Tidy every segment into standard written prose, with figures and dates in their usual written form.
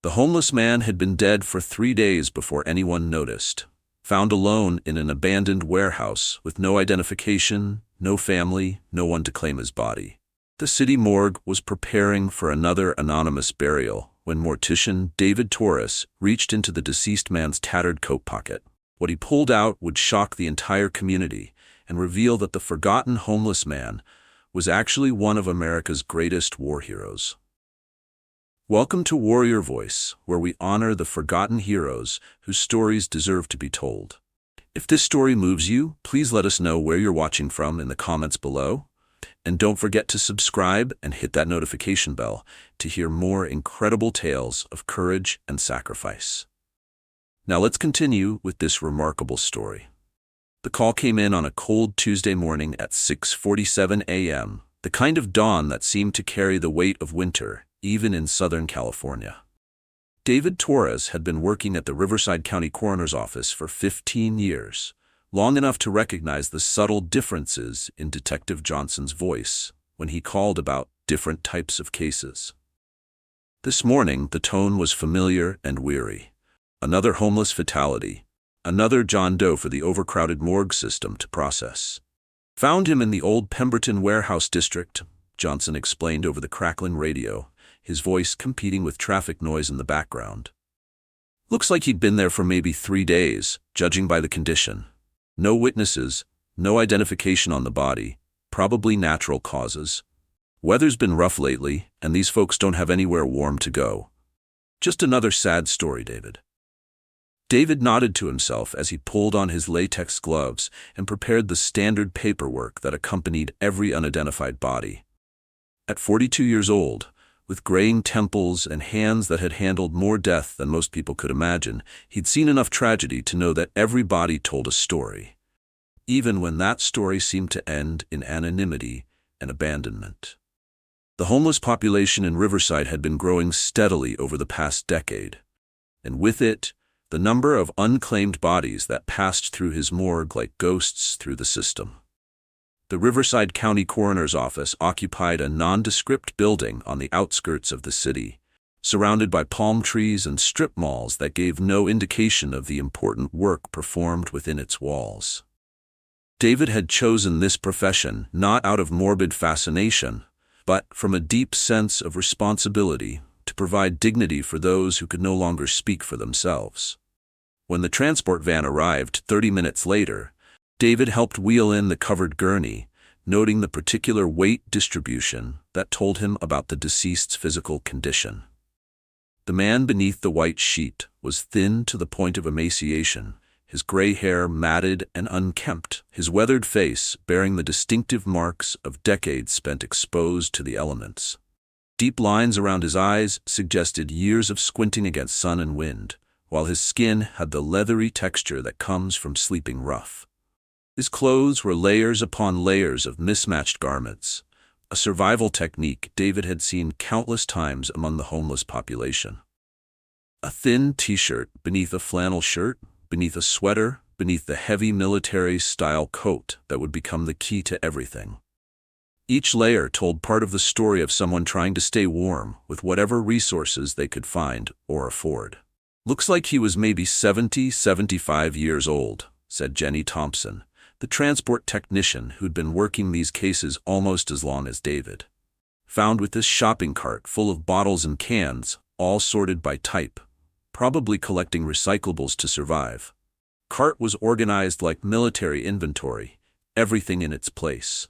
The homeless man had been dead for 3 days before anyone noticed. Found alone in an abandoned warehouse with no identification, no family, no one to claim his body. The city morgue was preparing for another anonymous burial when mortician David Torres reached into the deceased man's tattered coat pocket. What he pulled out would shock the entire community and reveal that the forgotten homeless man was actually one of America's greatest war heroes. Welcome to Warrior Voice, where we honor the forgotten heroes whose stories deserve to be told. If this story moves you, please let us know where you're watching from in the comments below. And don't forget to subscribe and hit that notification bell to hear more incredible tales of courage and sacrifice. Now let's continue with this remarkable story. The call came in on a cold Tuesday morning at 6:47 a.m., the kind of dawn that seemed to carry the weight of winter, even in Southern California. David Torres had been working at the Riverside County Coroner's Office for 15 years, long enough to recognize the subtle differences in Detective Johnson's voice when he called about different types of cases. This morning, the tone was familiar and weary. Another homeless fatality, another John Doe for the overcrowded morgue system to process. Found him in the old Pemberton warehouse district, Johnson explained over the crackling radio, his voice competing with traffic noise in the background. Looks like he'd been there for maybe 3 days, judging by the condition. No witnesses, no identification on the body, probably natural causes. Weather's been rough lately, and these folks don't have anywhere warm to go. Just another sad story, David. David nodded to himself as he pulled on his latex gloves and prepared the standard paperwork that accompanied every unidentified body. At 42 years old, with graying temples and hands that had handled more death than most people could imagine, he'd seen enough tragedy to know that every body told a story, even when that story seemed to end in anonymity and abandonment. The homeless population in Riverside had been growing steadily over the past decade, and with it, the number of unclaimed bodies that passed through his morgue like ghosts through the system. The Riverside County Coroner's Office occupied a nondescript building on the outskirts of the city, surrounded by palm trees and strip malls that gave no indication of the important work performed within its walls. David had chosen this profession not out of morbid fascination, but from a deep sense of responsibility to provide dignity for those who could no longer speak for themselves. When the transport van arrived 30 minutes later, David helped wheel in the covered gurney, noting the particular weight distribution that told him about the deceased's physical condition. The man beneath the white sheet was thin to the point of emaciation, his gray hair matted and unkempt, his weathered face bearing the distinctive marks of decades spent exposed to the elements. Deep lines around his eyes suggested years of squinting against sun and wind, while his skin had the leathery texture that comes from sleeping rough. His clothes were layers upon layers of mismatched garments, a survival technique David had seen countless times among the homeless population. A thin t-shirt beneath a flannel shirt, beneath a sweater, beneath the heavy military-style coat that would become the key to everything. Each layer told part of the story of someone trying to stay warm with whatever resources they could find or afford. Looks like he was maybe 75 years old, said Jenny Thompson, the transport technician who'd been working these cases almost as long as David. Found with this shopping cart full of bottles and cans, all sorted by type, probably collecting recyclables to survive. Cart was organized like military inventory, everything in its place.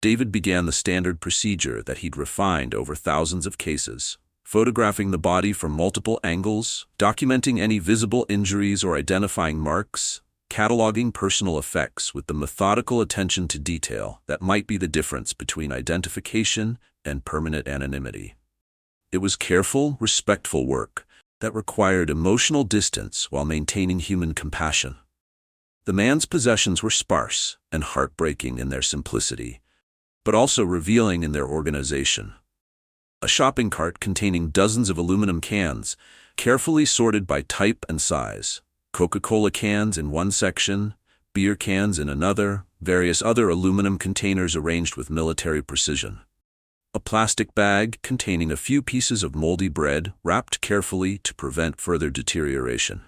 David began the standard procedure that he'd refined over thousands of cases, photographing the body from multiple angles, documenting any visible injuries or identifying marks, cataloging personal effects with the methodical attention to detail that might be the difference between identification and permanent anonymity. It was careful, respectful work that required emotional distance while maintaining human compassion. The man's possessions were sparse and heartbreaking in their simplicity, but also revealing in their organization. A shopping cart containing dozens of aluminum cans, carefully sorted by type and size. Coca-Cola cans in one section, beer cans in another, various other aluminum containers arranged with military precision. A plastic bag containing a few pieces of moldy bread wrapped carefully to prevent further deterioration.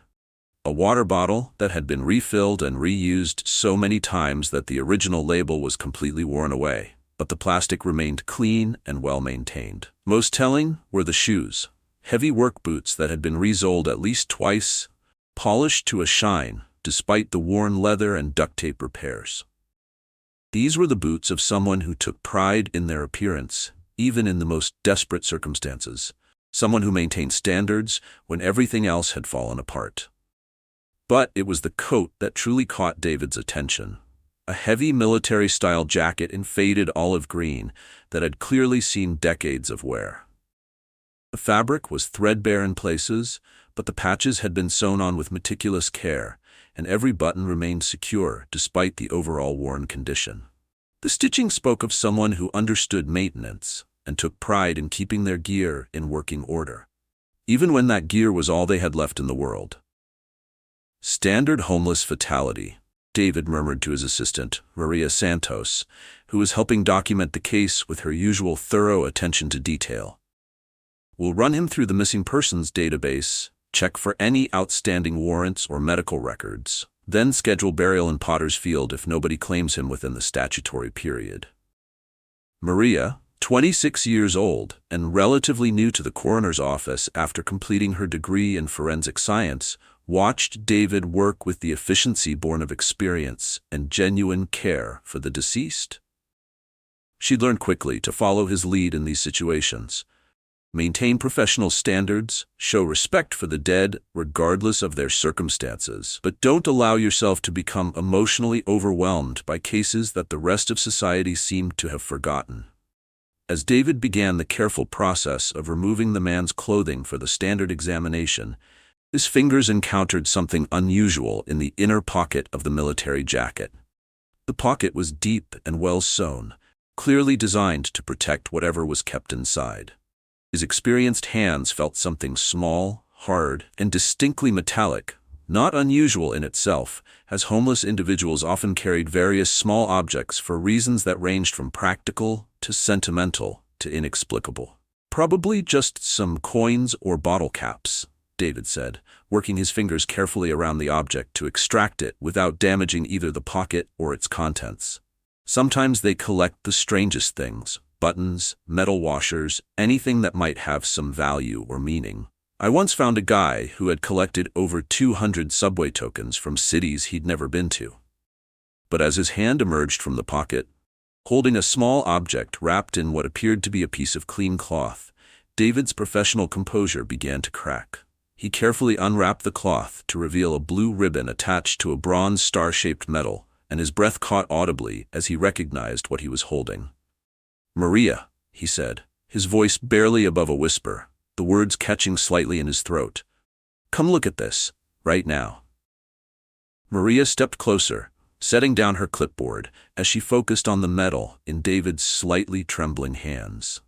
A water bottle that had been refilled and reused so many times that the original label was completely worn away, but the plastic remained clean and well-maintained. Most telling were the shoes, heavy work boots that had been resoled at least twice, polished to a shine despite the worn leather and duct tape repairs. These were the boots of someone who took pride in their appearance, even in the most desperate circumstances, someone who maintained standards when everything else had fallen apart. But it was the coat that truly caught David's attention. A heavy military-style jacket in faded olive green that had clearly seen decades of wear. The fabric was threadbare in places, but the patches had been sewn on with meticulous care, and every button remained secure despite the overall worn condition. The stitching spoke of someone who understood maintenance and took pride in keeping their gear in working order, even when that gear was all they had left in the world. "Standard homeless fatality," David murmured to his assistant, Maria Santos, who was helping document the case with her usual thorough attention to detail. "We'll run him through the missing persons database, check for any outstanding warrants or medical records, then schedule burial in Potter's Field if nobody claims him within the statutory period." Maria, 26 years old and relatively new to the coroner's office after completing her degree in forensic science, watched David work with the efficiency born of experience and genuine care for the deceased. She learned quickly to follow his lead in these situations. Maintain professional standards, show respect for the dead regardless of their circumstances, but don't allow yourself to become emotionally overwhelmed by cases that the rest of society seemed to have forgotten. As David began the careful process of removing the man's clothing for the standard examination, his fingers encountered something unusual in the inner pocket of the military jacket. The pocket was deep and well sewn, clearly designed to protect whatever was kept inside. His experienced hands felt something small, hard, and distinctly metallic, not unusual in itself, as homeless individuals often carried various small objects for reasons that ranged from practical to sentimental to inexplicable. "Probably just some coins or bottle caps," David said, working his fingers carefully around the object to extract it without damaging either the pocket or its contents. "Sometimes they collect the strangest things, buttons, metal washers, anything that might have some value or meaning. I once found a guy who had collected over 200 subway tokens from cities he'd never been to." But as his hand emerged from the pocket, holding a small object wrapped in what appeared to be a piece of clean cloth, David's professional composure began to crack. He carefully unwrapped the cloth to reveal a blue ribbon attached to a bronze star-shaped medal, and his breath caught audibly as he recognized what he was holding. "Maria," he said, his voice barely above a whisper, the words catching slightly in his throat. "Come look at this, right now." Maria stepped closer, setting down her clipboard as she focused on the medal in David's slightly trembling hands.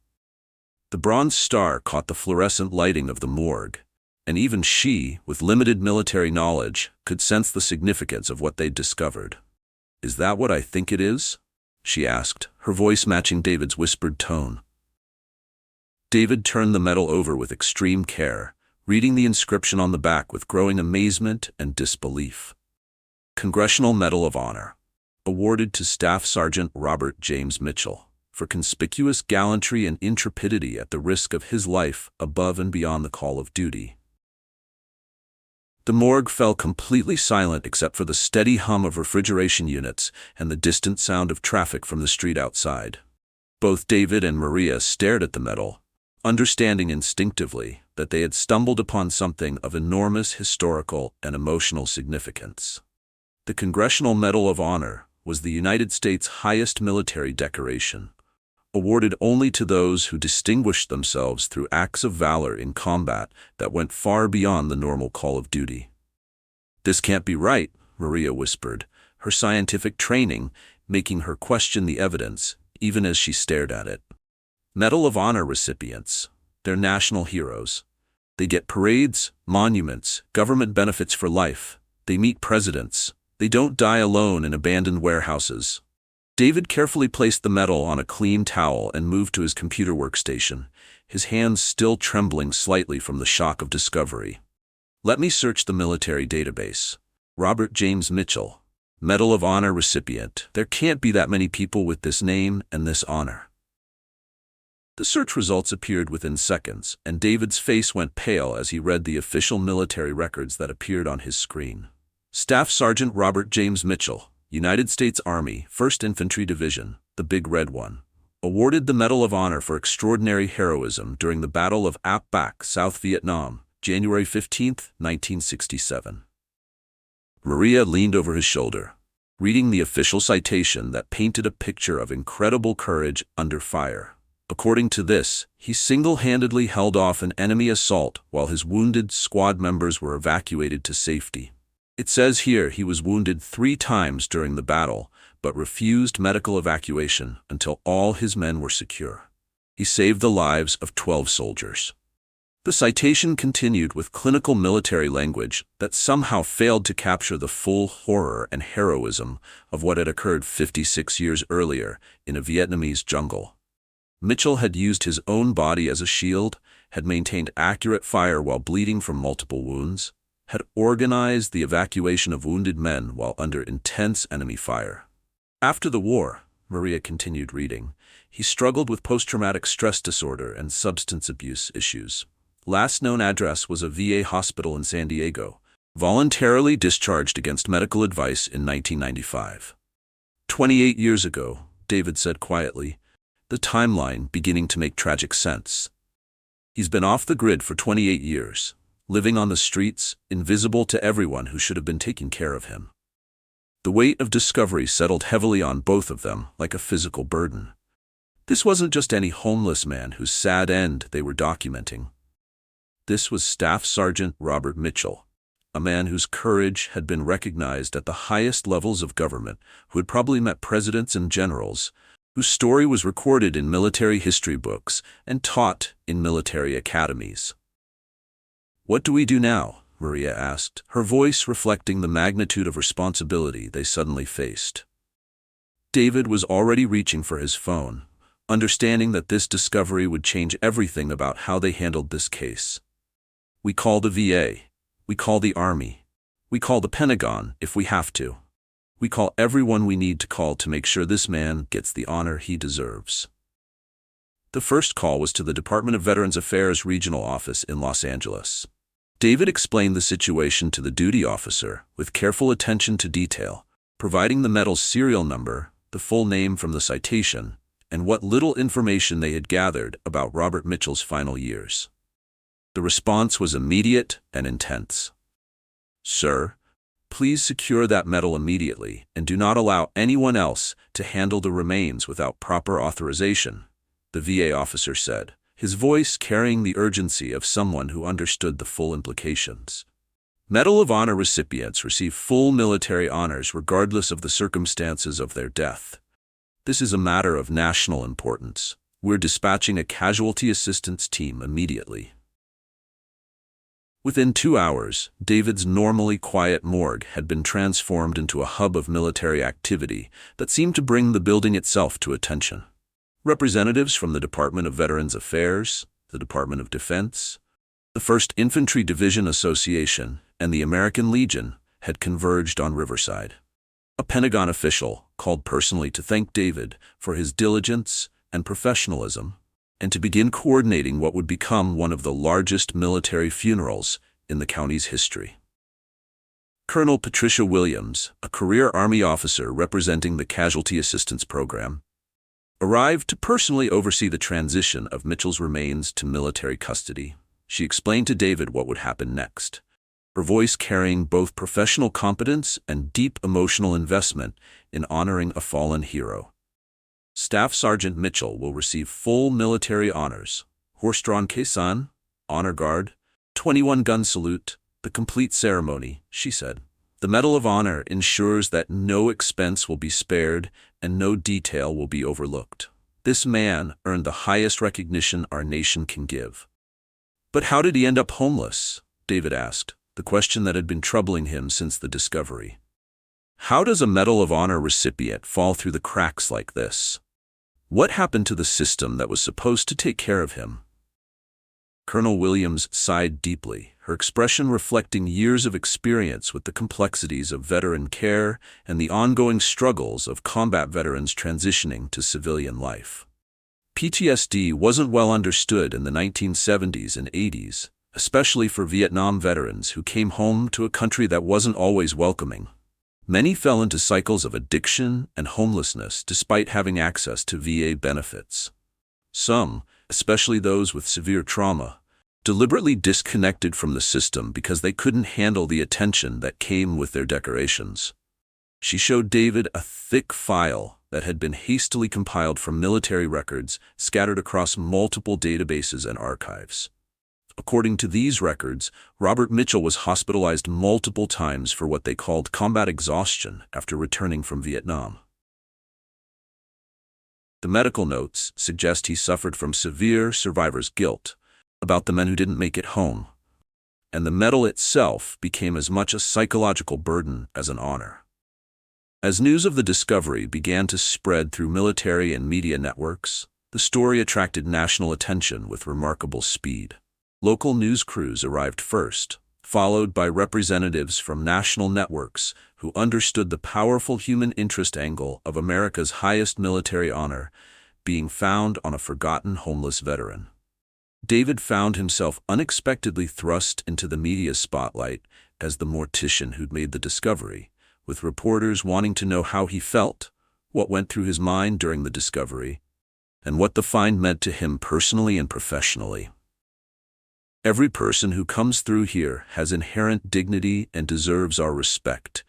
The bronze star caught the fluorescent lighting of the morgue, and even she, with limited military knowledge, could sense the significance of what they'd discovered. "Is that what I think it is?" she asked, her voice matching David's whispered tone. David turned the medal over with extreme care, reading the inscription on the back with growing amazement and disbelief. "Congressional Medal of Honor, awarded to Staff Sergeant Robert James Mitchell, for conspicuous gallantry and intrepidity at the risk of his life above and beyond the call of duty." The morgue fell completely silent except for the steady hum of refrigeration units and the distant sound of traffic from the street outside. Both David and Maria stared at the medal, understanding instinctively that they had stumbled upon something of enormous historical and emotional significance. The Congressional Medal of Honor was the United States' highest military decoration, awarded only to those who distinguished themselves through acts of valor in combat that went far beyond the normal call of duty. "This can't be right," Maria whispered, her scientific training making her question the evidence, even as she stared at it. "Medal of Honor recipients, they're national heroes. They get parades, monuments, government benefits for life. They meet presidents. They don't die alone in abandoned warehouses." David carefully placed the medal on a clean towel and moved to his computer workstation, his hands still trembling slightly from the shock of discovery. Let me search the military database. Robert James Mitchell, Medal of Honor recipient. There can't be that many people with this name and this honor. The search results appeared within seconds, and David's face went pale as he read the official military records that appeared on his screen. Staff Sergeant Robert James Mitchell, United States Army, 1st Infantry Division, the Big Red One, awarded the Medal of Honor for extraordinary heroism during the Battle of Ap Bac, South Vietnam, January 15, 1967. Maria leaned over his shoulder, reading the official citation that painted a picture of incredible courage under fire. According to this, he single-handedly held off an enemy assault while his wounded squad members were evacuated to safety. It says here he was wounded 3 times during the battle, but refused medical evacuation until all his men were secure. He saved the lives of 12 soldiers. The citation continued with clinical military language that somehow failed to capture the full horror and heroism of what had occurred 56 years earlier in a Vietnamese jungle. Mitchell had used his own body as a shield, had maintained accurate fire while bleeding from multiple wounds, had organized the evacuation of wounded men while under intense enemy fire. After the war, Maria continued reading, he struggled with post-traumatic stress disorder and substance abuse issues. Last known address was a VA hospital in San Diego, voluntarily discharged against medical advice in 1995. 28 years ago, David said quietly, the timeline beginning to make tragic sense. He's been off the grid for 28 years, living on the streets, invisible to everyone who should have been taking care of him. The weight of discovery settled heavily on both of them like a physical burden. This wasn't just any homeless man whose sad end they were documenting. This was Staff Sergeant Robert Mitchell, a man whose courage had been recognized at the highest levels of government, who had probably met presidents and generals, whose story was recorded in military history books and taught in military academies. "What do we do now?" Maria asked, her voice reflecting the magnitude of responsibility they suddenly faced. David was already reaching for his phone, understanding that this discovery would change everything about how they handled this case. "We call the VA. We call the Army. We call the Pentagon if we have to. We call everyone we need to call to make sure this man gets the honor he deserves." The first call was to the Department of Veterans Affairs Regional Office in Los Angeles. David explained the situation to the duty officer with careful attention to detail, providing the medal's serial number, the full name from the citation, and what little information they had gathered about Robert Mitchell's final years. The response was immediate and intense. "Sir, please secure that medal immediately and do not allow anyone else to handle the remains without proper authorization," the VA officer said, his voice carrying the urgency of someone who understood the full implications. Medal of Honor recipients receive full military honors regardless of the circumstances of their death. This is a matter of national importance. We're dispatching a casualty assistance team immediately. Within 2 hours, David's normally quiet morgue had been transformed into a hub of military activity that seemed to bring the building itself to attention. Representatives from the Department of Veterans Affairs, the Department of Defense, the 1st Infantry Division Association, and the American Legion had converged on Riverside. A Pentagon official called personally to thank David for his diligence and professionalism, and to begin coordinating what would become one of the largest military funerals in the county's history. Colonel Patricia Williams, a career Army officer representing the Casualty Assistance Program, arrived to personally oversee the transition of Mitchell's remains to military custody. She explained to David what would happen next, her voice carrying both professional competence and deep emotional investment in honoring a fallen hero. "Staff Sergeant Mitchell will receive full military honors, horse-drawn caisson, honor guard, 21-gun salute, the complete ceremony," she said. "The Medal of Honor ensures that no expense will be spared and no detail will be overlooked. This man earned the highest recognition our nation can give." "But how did he end up homeless?" David asked, the question that had been troubling him since the discovery. How does a Medal of Honor recipient fall through the cracks like this? What happened to the system that was supposed to take care of him? Colonel Williams sighed deeply, her expression reflecting years of experience with the complexities of veteran care and the ongoing struggles of combat veterans transitioning to civilian life. PTSD wasn't well understood in the 1970s and 80s, especially for Vietnam veterans who came home to a country that wasn't always welcoming. Many fell into cycles of addiction and homelessness despite having access to VA benefits. Some, especially those with severe trauma, deliberately disconnected from the system because they couldn't handle the attention that came with their decorations. She showed David a thick file that had been hastily compiled from military records scattered across multiple databases and archives. According to these records, Robert Mitchell was hospitalized multiple times for what they called combat exhaustion after returning from Vietnam. The medical notes suggest he suffered from severe survivor's guilt about the men who didn't make it home, and the medal itself became as much a psychological burden as an honor. As news of the discovery began to spread through military and media networks, the story attracted national attention with remarkable speed. Local news crews arrived first, followed by representatives from national networks who understood the powerful human interest angle of America's highest military honor being found on a forgotten homeless veteran. David found himself unexpectedly thrust into the media spotlight as the mortician who'd made the discovery, with reporters wanting to know how he felt, what went through his mind during the discovery, and what the find meant to him personally and professionally. Every person who comes through here has inherent dignity and deserves our respect,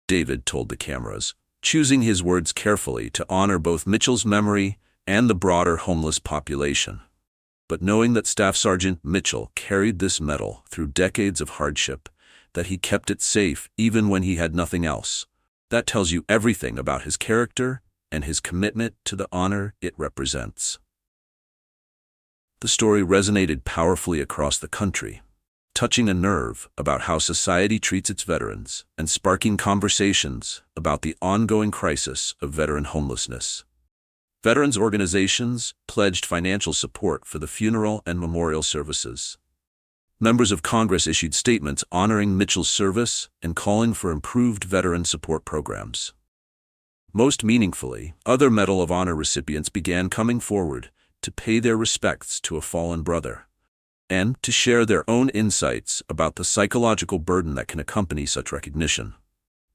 David told the cameras, choosing his words carefully to honor both Mitchell's memory and the broader homeless population. But knowing that Staff Sergeant Mitchell carried this medal through decades of hardship, that he kept it safe even when he had nothing else, that tells you everything about his character and his commitment to the honor it represents. The story resonated powerfully across the country, touching a nerve about how society treats its veterans and sparking conversations about the ongoing crisis of veteran homelessness. Veterans organizations pledged financial support for the funeral and memorial services. Members of Congress issued statements honoring Mitchell's service and calling for improved veteran support programs. Most meaningfully, other Medal of Honor recipients began coming forward to pay their respects to a fallen brother, and to share their own insights about the psychological burden that can accompany such recognition.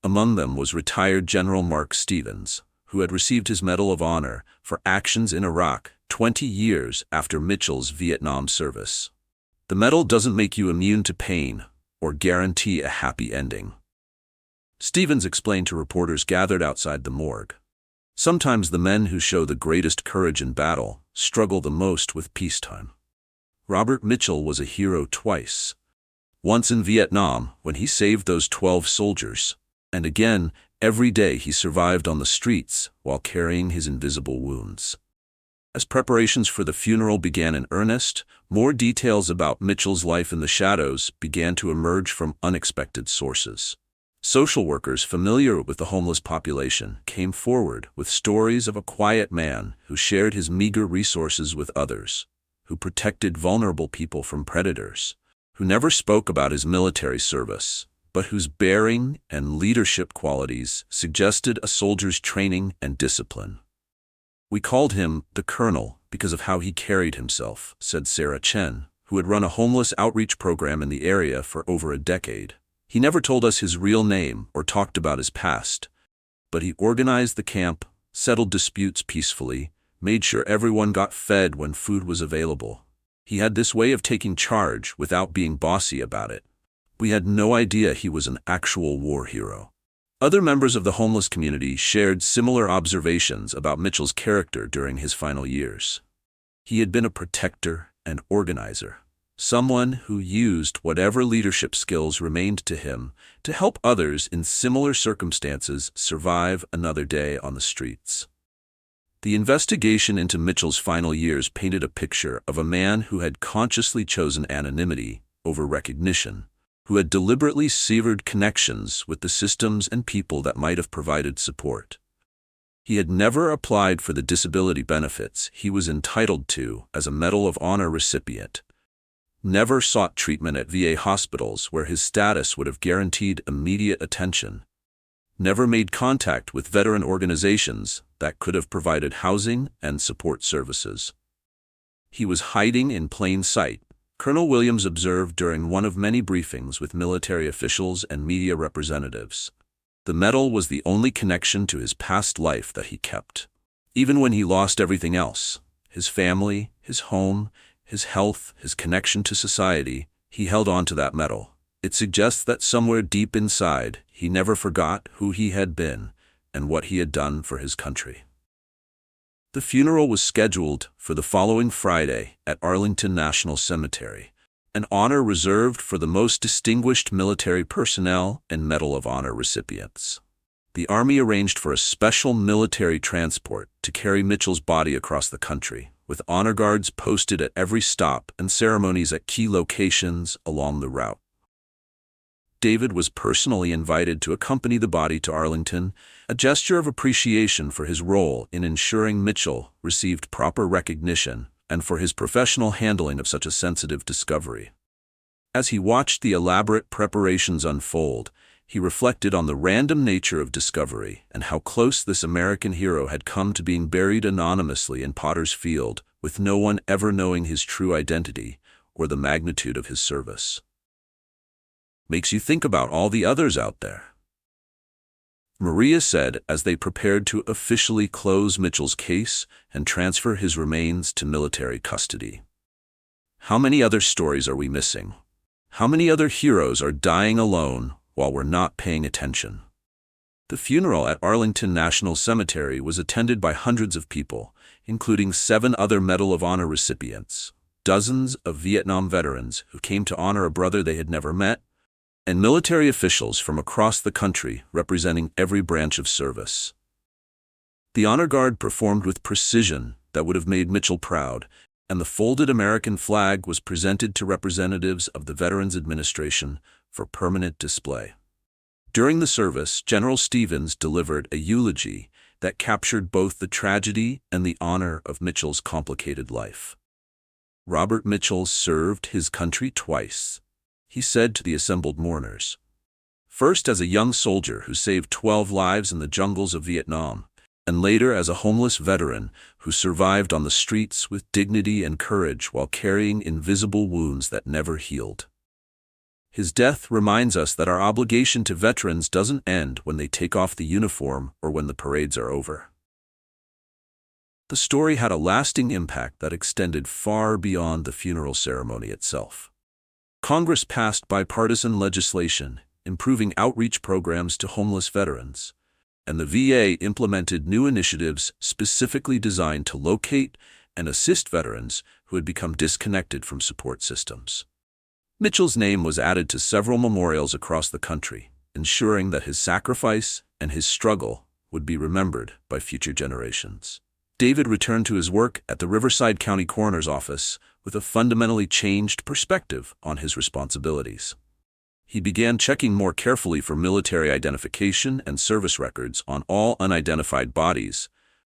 Among them was retired General Mark Stevens, who had received his Medal of Honor for actions in Iraq 20 years after Mitchell's Vietnam service. The medal doesn't make you immune to pain or guarantee a happy ending, Stevens explained to reporters gathered outside the morgue. Sometimes the men who show the greatest courage in battle struggle the most with peacetime. Robert Mitchell was a hero twice. Once in Vietnam, when he saved those 12 soldiers, and again, every day he survived on the streets while carrying his invisible wounds. As preparations for the funeral began in earnest, more details about Mitchell's life in the shadows began to emerge from unexpected sources. Social workers familiar with the homeless population came forward with stories of a quiet man who shared his meager resources with others, who protected vulnerable people from predators, who never spoke about his military service, but whose bearing and leadership qualities suggested a soldier's training and discipline. "We called him the Colonel because of how he carried himself," said Sarah Chen, who had run a homeless outreach program in the area for over a decade. "He never told us his real name or talked about his past, but he organized the camp, settled disputes peacefully, made sure everyone got fed when food was available. He had this way of taking charge without being bossy about it. We had no idea he was an actual war hero." Other members of the homeless community shared similar observations about Mitchell's character during his final years. He had been a protector and organizer, someone who used whatever leadership skills remained to him to help others in similar circumstances survive another day on the streets. The investigation into Mitchell's final years painted a picture of a man who had consciously chosen anonymity over recognition, who had deliberately severed connections with the systems and people that might have provided support. He had never applied for the disability benefits he was entitled to as a Medal of Honor recipient, never sought treatment at VA hospitals where his status would have guaranteed immediate attention, never made contact with veteran organizations that could have provided housing and support services. He was hiding in plain sight, Colonel Williams observed during one of many briefings with military officials and media representatives. The medal was the only connection to his past life that he kept. Even when he lost everything else, his family, his home, his health, his connection to society, he held on to that medal. It suggests that somewhere deep inside, he never forgot who he had been and what he had done for his country. The funeral was scheduled for the following Friday at Arlington National Cemetery, an honor reserved for the most distinguished military personnel and Medal of Honor recipients. The Army arranged for a special military transport to carry Mitchell's body across the country, with honor guards posted at every stop and ceremonies at key locations along the route. David was personally invited to accompany the body to Arlington, a gesture of appreciation for his role in ensuring Mitchell received proper recognition and for his professional handling of such a sensitive discovery. As he watched the elaborate preparations unfold, he reflected on the random nature of discovery and how close this American hero had come to being buried anonymously in Potter's Field, with no one ever knowing his true identity or the magnitude of his service. Makes you think about all the others out there. Maria said as they prepared to officially close Mitchell's case and transfer his remains to military custody. How many other stories are we missing? How many other heroes are dying alone while we're not paying attention? The funeral at Arlington National Cemetery was attended by hundreds of people, including 7 other Medal of Honor recipients, dozens of Vietnam veterans who came to honor a brother they had never met, and military officials from across the country representing every branch of service. The honor guard performed with precision that would have made Mitchell proud, and the folded American flag was presented to representatives of the Veterans Administration for permanent display. During the service, General Stevens delivered a eulogy that captured both the tragedy and the honor of Mitchell's complicated life. Robert Mitchell served his country twice, he said to the assembled mourners. First as a young soldier who saved 12 lives in the jungles of Vietnam, and later as a homeless veteran who survived on the streets with dignity and courage while carrying invisible wounds that never healed. His death reminds us that our obligation to veterans doesn't end when they take off the uniform or when the parades are over. The story had a lasting impact that extended far beyond the funeral ceremony itself. Congress passed bipartisan legislation improving outreach programs to homeless veterans, and the VA implemented new initiatives specifically designed to locate and assist veterans who had become disconnected from support systems. Mitchell's name was added to several memorials across the country, ensuring that his sacrifice and his struggle would be remembered by future generations. David returned to his work at the Riverside County Coroner's Office with a fundamentally changed perspective on his responsibilities. He began checking more carefully for military identification and service records on all unidentified bodies,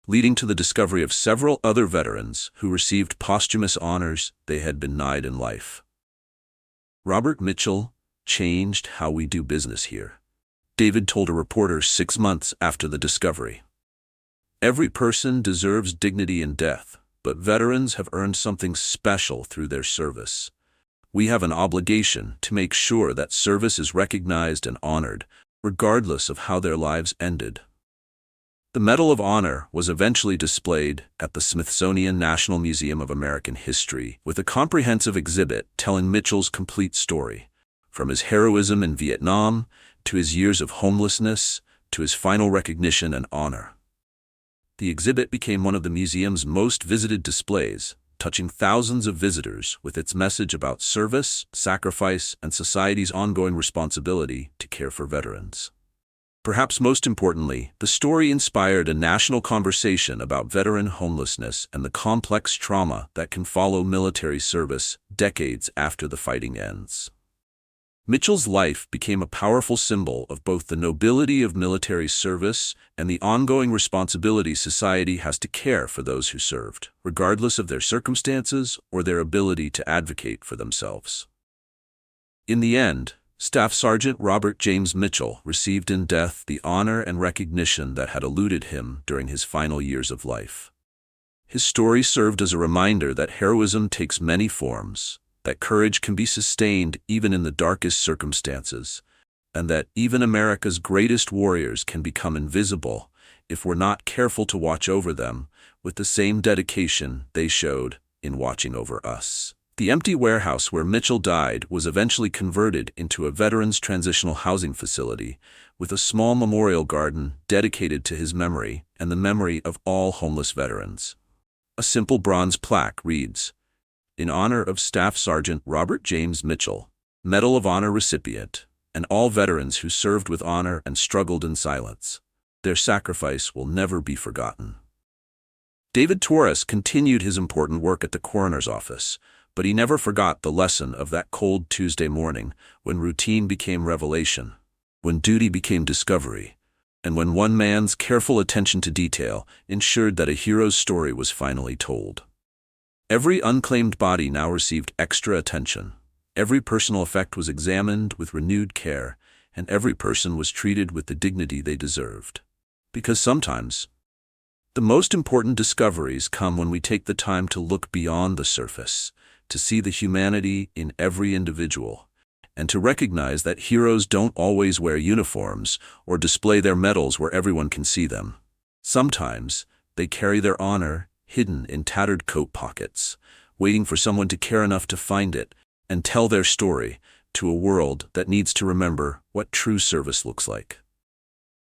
leading to the discovery of several other veterans who received posthumous honors they had been denied in life. Robert Mitchell changed how we do business here, David told a reporter 6 months after the discovery. Every person deserves dignity in death, but veterans have earned something special through their service. We have an obligation to make sure that service is recognized and honored, regardless of how their lives ended. The Medal of Honor was eventually displayed at the Smithsonian National Museum of American History with a comprehensive exhibit telling Mitchell's complete story, from his heroism in Vietnam to his years of homelessness to his final recognition and honor. The exhibit became one of the museum's most visited displays, touching thousands of visitors with its message about service, sacrifice, and society's ongoing responsibility to care for veterans. Perhaps most importantly, the story inspired a national conversation about veteran homelessness and the complex trauma that can follow military service decades after the fighting ends. Mitchell's life became a powerful symbol of both the nobility of military service and the ongoing responsibility society has to care for those who served, regardless of their circumstances or their ability to advocate for themselves. In the end, Staff Sergeant Robert James Mitchell received in death the honor and recognition that had eluded him during his final years of life. His story served as a reminder that heroism takes many forms, that courage can be sustained even in the darkest circumstances, and that even America's greatest warriors can become invisible if we're not careful to watch over them with the same dedication they showed in watching over us. The empty warehouse where Mitchell died was eventually converted into a veterans' transitional housing facility with a small memorial garden dedicated to his memory and the memory of all homeless veterans. A simple bronze plaque reads, "In honor of Staff Sergeant Robert James Mitchell, Medal of Honor recipient, and all veterans who served with honor and struggled in silence. Their sacrifice will never be forgotten." David Torres continued his important work at the coroner's office, but he never forgot the lesson of that cold Tuesday morning when routine became revelation, when duty became discovery, and when one man's careful attention to detail ensured that a hero's story was finally told. Every unclaimed body now received extra attention. Every personal effect was examined with renewed care, and every person was treated with the dignity they deserved. Because sometimes, the most important discoveries come when we take the time to look beyond the surface, to see the humanity in every individual, and to recognize that heroes don't always wear uniforms or display their medals where everyone can see them. Sometimes, they carry their honor hidden in tattered coat pockets, waiting for someone to care enough to find it and tell their story to a world that needs to remember what true service looks like.